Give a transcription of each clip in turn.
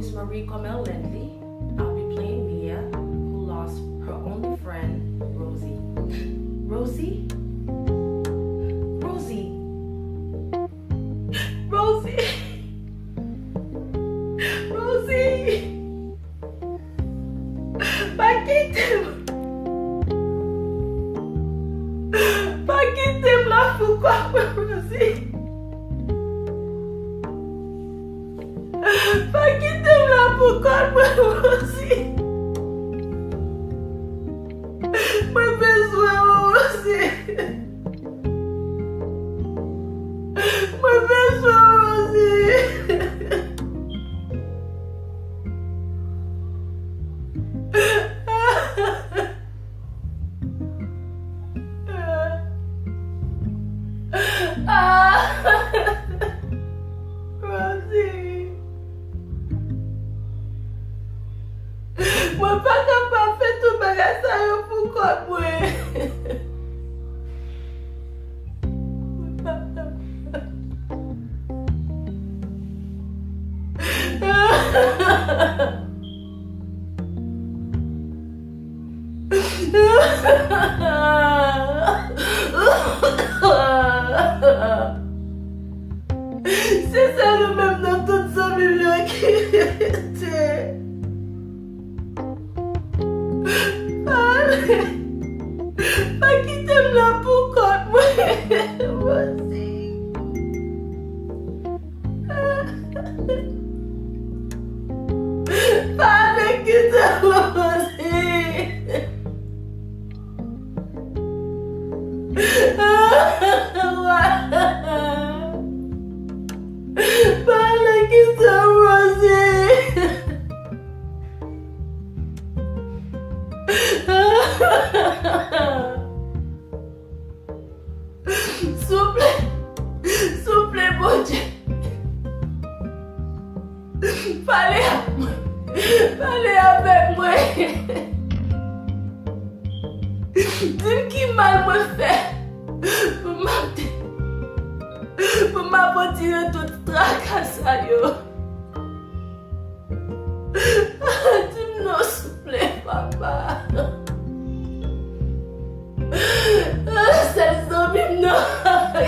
is Marie Carmel Lindley. I'll be playing Mia, who lost her only friend, Rosie. Rosie? Rosie? Rosie? Rosie? Paquitem la pourquoi, Rosie? Paquitem la pourquoi, Rosie? Moi besoin, Rosie. Moi besoin, Rosie. Rosie. Moi pas capable de faire tout bagage ça yo pour quoi moi. C'est ça le même dans toutes 100 millions qui était. Allez, pas qui t'aime là pour quoi, moi. Vas-y. Pas avec qui t'aime, vas-y. Para que estamos Souple, souple, mon Dieu. Parlez avec moi. Dis-moi qui mal me fait pour m'apporter tout tracas yo. Dis-moi s'il te plaît, papa. C'est zombie non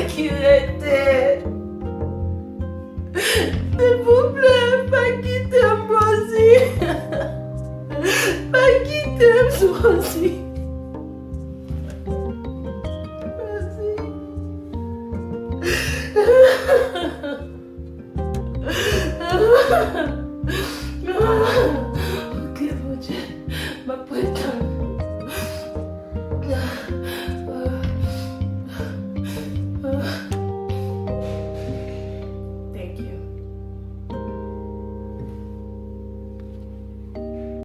qui était. S'il vous plaît, pas quitter Rosie. Pas quitter Rosie. Rosie.